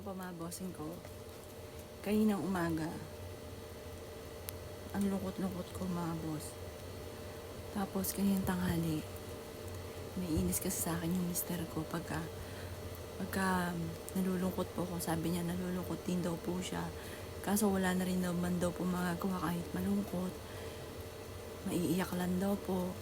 po mga bossing ko, kaninang umaga, ang lungkot-lungkot ko mga boss. Tapos kaninang tanghali, naiinis kasi sa akin yung mister ko pagka nalulungkot po ako. Sabi niya nalulungkot din daw po siya. Kaso wala na rin naman daw po magagawa kahit malungkot. Maiiyak lang daw po.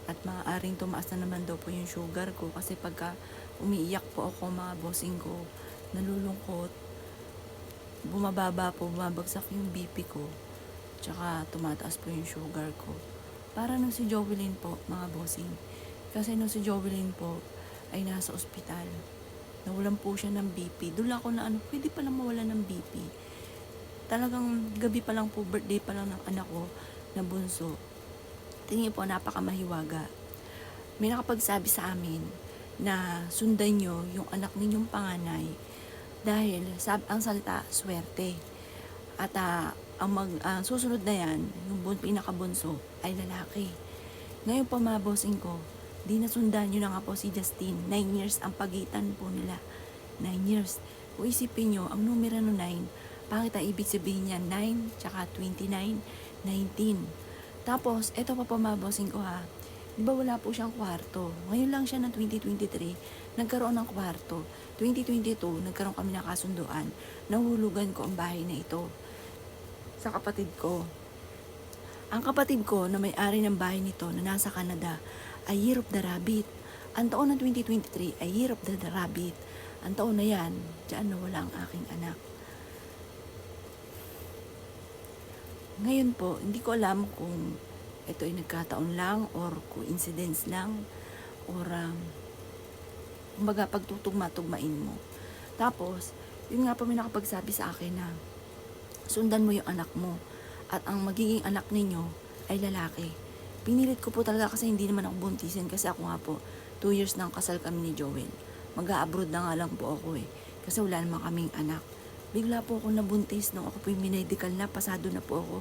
At maaaring tumaas na naman daw po yung sugar ko. Kasi pagka umiiyak po ako mga bossing ko, nalulungkot, bumababa po, bumabagsak yung BP ko. Tsaka tumataas po yung sugar ko. Para nung si Jovelyn po, mga bossing. Kasi nung si Jovelyn po ay nasa ospital. Nawalan po siya ng BP. Doon ako na pwede palang mawala ng BP. Talagang gabi pa lang po, birthday pa lang ng anak ko na bunso. Tingin po, napakamahiwaga. May nakapagsabi sa amin na sundan nyo yung anak ninyong panganay dahil ang salita, swerte. At ang susunod na yan, yung pinakabunso, ay lalaki. Ngayon po mga bossing ko, di nasundan nyo na nga po si Justin. 9 years ang pagitan po nila. 9 years. Kung isipin nyo, ang numero no 9, pangit ang ibig sabihin niya, 9, tsaka 29, 19. Tapos, eto pa po mga bossing ko ha, di ba wala po siyang kwarto? Ngayon lang siya ng 2023, nagkaroon ng kwarto. 2022, nagkaroon kami ng kasunduan. Nahulugan ko ang bahay na ito sa kapatid ko. Ang kapatid ko na may-ari ng bahay nito na nasa Canada ay Year of the Rabbit. Ang taon ng 2023 ay Year of the Rabbit. Ang taon na yan, diyan nawala ang aking anak. Ngayon po, hindi ko alam kung ito ay nagkataon lang or coincidence lang or kumbaga pagtutugma-tugmain mo. Tapos, yun nga po may nakapagsabi sa akin na sundan mo yung anak mo at ang magiging anak ninyo ay lalaki. Pinilit ko po talaga kasi hindi naman ako buntisin kasi ako nga po 2 years nang kasal kami ni Joel. Mag-a-abroad na nga lang po ako kasi wala naman kaming anak. Bigla po ako nabuntis nung ako po yung medical na, pasado na po ako.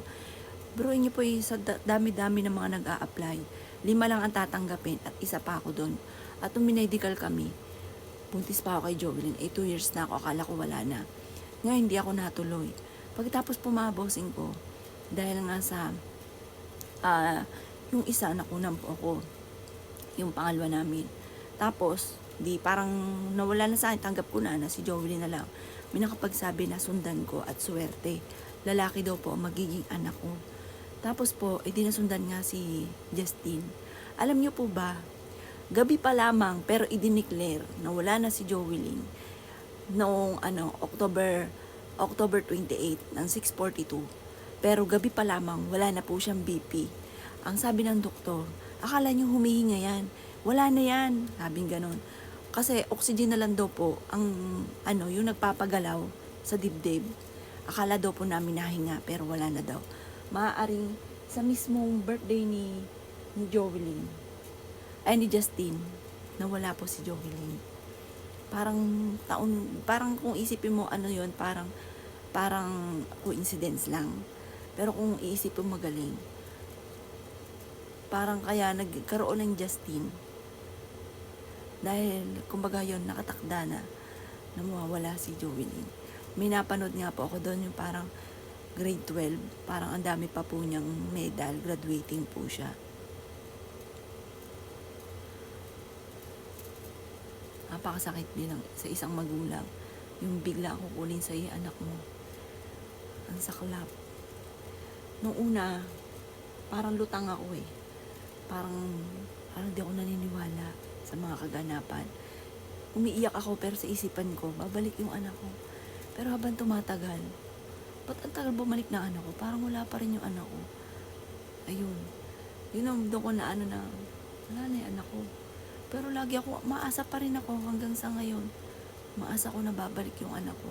Biruin niyo po sa dami-dami ng mga nag-a-apply. 5 lang ang tatanggapin at isa pa ako doon. At nung medical kami, buntis pa ako kay Jovelyn. 2 years na ako, akala ko wala na. Ngayon hindi ako natuloy. Pagkatapos po mga bossing ko, dahil nga sa yung isa nakunan po ako, yung pangalawa namin. Tapos, di parang nawala na sa akin, tanggap ko na si Jovelyn na lang. May nakapagsabi na sundan ko at swerte. Lalaki daw po magiging anak ko. Tapos po, di nasundan nga si Justin. Alam niyo po ba, gabi pa lamang pero idineclare na wala na si Jovelyn noong October 28 ng 6:42. Pero gabi pa lamang wala na po siyang BP. Ang sabi ng doktor, akala niyo humihinga yan. Wala na yan. Sabing ganon. Kasi oxygen na lang daw po ang yung nagpapagalaw sa dibdib. Akala daw po namin nahinga pero wala na daw. Maaaring sa mismong birthday ni Jovelyn ay ni Justin na wala po si Jovelyn. Parang kung isipin mo yun, parang coincidence lang. Pero kung iisipin mo magaling, parang kaya nagkaroon ng Justin dahil kumbaga yun nakatakda na mawawala si Jovelyn. May napanood nga po ako doon yung parang grade 12, parang ang dami pa po niyang medal, graduating po siya. Napakasakit din sa isang magulang yung bigla kukunin sa iyo anak mo. Ang saklap. Noong una, parang lutang ako Parang di ako naniniwala sa mga kaganapan. Umiiyak ako pero sa isipan ko, babalik yung anak ko. Pero habang tumatagal, ba't ang tagal bumalik na anak ko? Parang wala pa rin yung anak ko. Ayun. Yun ang doon ko na wala na yung anak ko. Pero lagi ako, maasa pa rin ako hanggang sa ngayon. Maasa ko na babalik yung anak ko.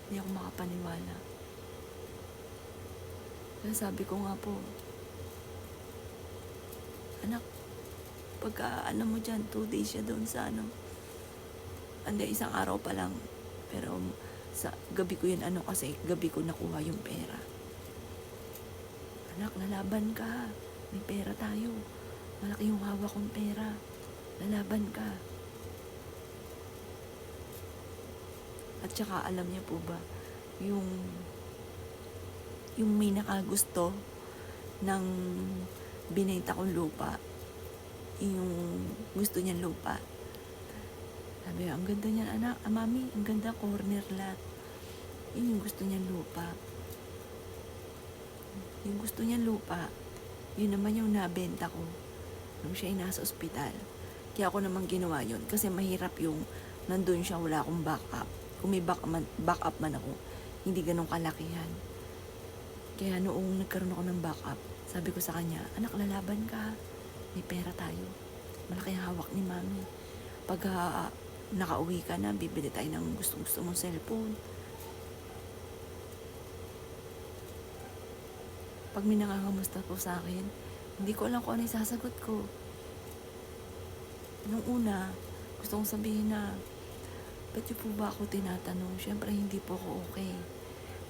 Hindi ako makapaniwala. Kaya sabi ko nga po, anak, pagka mo dyan, 2 days siya doon sa isang araw pa lang. Pero sa gabi ko yun kasi gabi ko nakuha yung pera. Anak, lalaban ka. May pera tayo. Malaki yung hawak kong pera. Lalaban ka. At saka alam niyo po ba, yung may nakagusto ng binenta kong lupa, yung gusto niyang lupa. Sabi ko, ang ganda niyan anak, mami, ang ganda corner lot. Yun yung gusto niyang lupa. Yung gusto niyang lupa, yun naman yung nabenta ko nung siya ay nasa ospital. Kaya ako naman ginawa yun kasi mahirap yung nandun siya, wala akong backup. Kung may backup man ako, hindi ganun kalakihan. Kaya noong nagkaroon ako ng backup, sabi ko sa kanya, anak, lalaban ka. May pera tayo. Malaki ang hawak ni mami. Pag nakauwi ka na, bibili tayo ng gusto mong cellphone. Pag may nangangamusta po sa akin, hindi ko alam kung ano yung sasagot ko. Nung una, gusto kong sabihin na, ba't niyo po ba ako tinatanong? Siyempre, hindi po ako okay.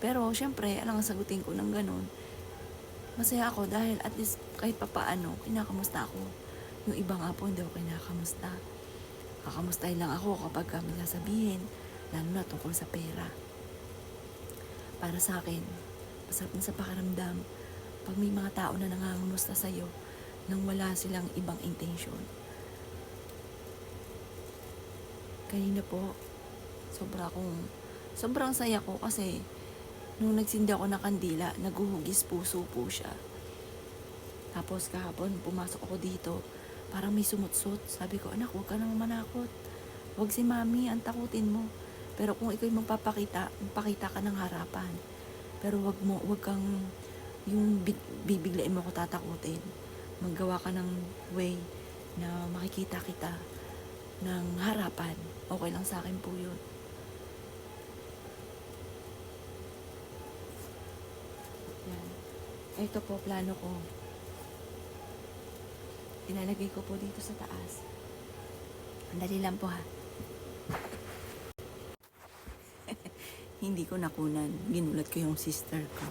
Pero, siyempre, alang sagutin ko ng ganun, masaya ako dahil at least kahit papaano, kinakamusta ako. Yung iba nga po, hindi ako kinakamusta. Kakamustahin lang ako kapag may sasabihin, lalo na tungkol sa pera. Para sa akin, masarap na sa pakiramdam, pag may mga tao na nangangamusta sa'yo, nang wala silang ibang intention. Kanina po, sobrang saya ko kasi nung nagsindi ako ng kandila, naguhugis puso po siya. Tapos kahapon, pumasok ako dito, parang may sumutsot. Sabi ko, anak, huwag ka nang manakot. Huwag si mami, ang takutin mo. Pero kung ikaw'y magpakita ka ng harapan. Pero huwag kang yung bibiglain mo ko tatakutin. Maggawa ka ng way na makikita kita ng harapan. Okay lang sa akin po yun. Yan. Ito po, plano ko. Ilalagay ko po dito sa taas. Andali lang po ha. Hindi ko nakunan. Ginulat ko yung sister ko.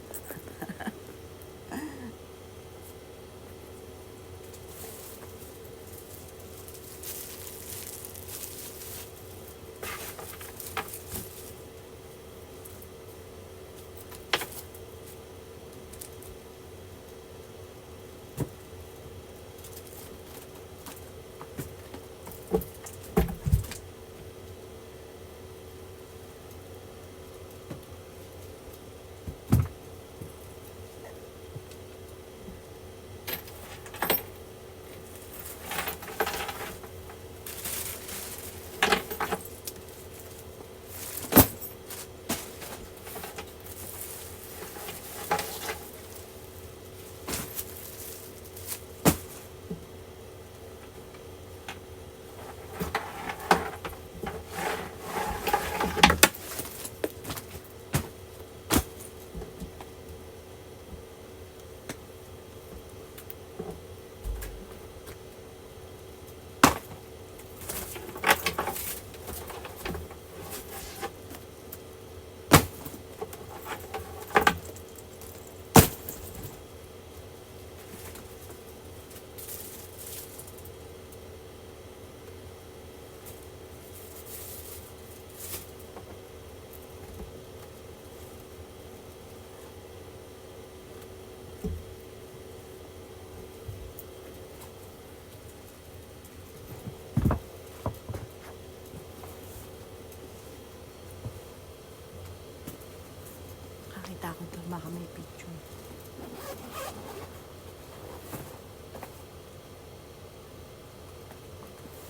Takot to, baka may picture.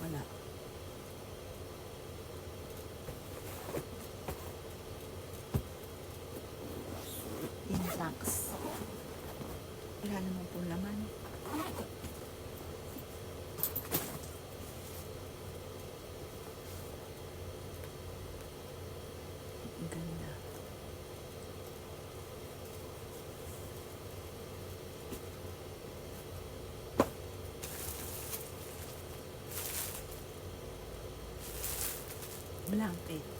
Wala. Intax. Wala naman po laman. Ang ganda. Blanket.